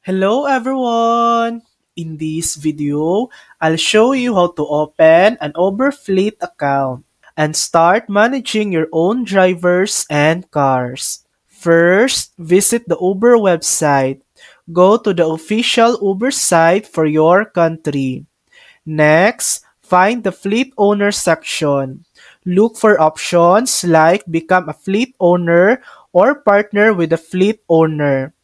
Hello everyone! In this video, I'll show you how to open an Uber Fleet account and start managing your own drivers and cars. First, visit the Uber website. Go to the official Uber site for your country. Next, find the fleet owner section. Look for options like become a fleet owner or partner with a fleet owner.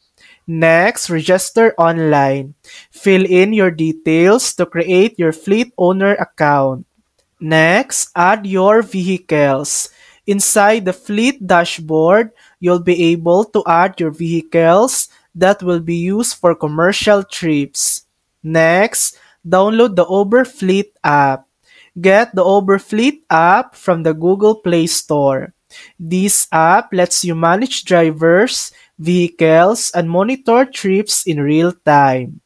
Next, register online. Fill in your details to create your fleet owner account. Next, add your vehicles. Inside the fleet dashboard, you'll be able to add your vehicles that will be used for commercial trips. Next, download the Uber Fleet app. Get the Uber Fleet app from the Google Play Store. This app lets you manage drivers, vehicles, and monitor trips in real time.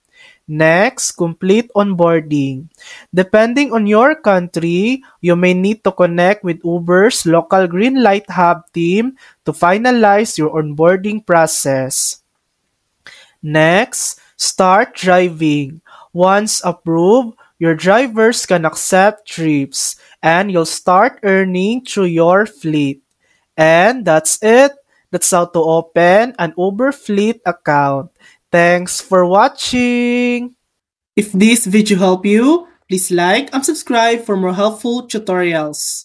Next, complete onboarding. Depending on your country, you may need to connect with Uber's local Green Light Hub team to finalize your onboarding process. Next, start driving. Once approved, your drivers can accept trips and you'll start earning through your fleet. And that's it. That's how to open an Uber Fleet account. Thanks for watching. If this video helped you, please like and subscribe for more helpful tutorials.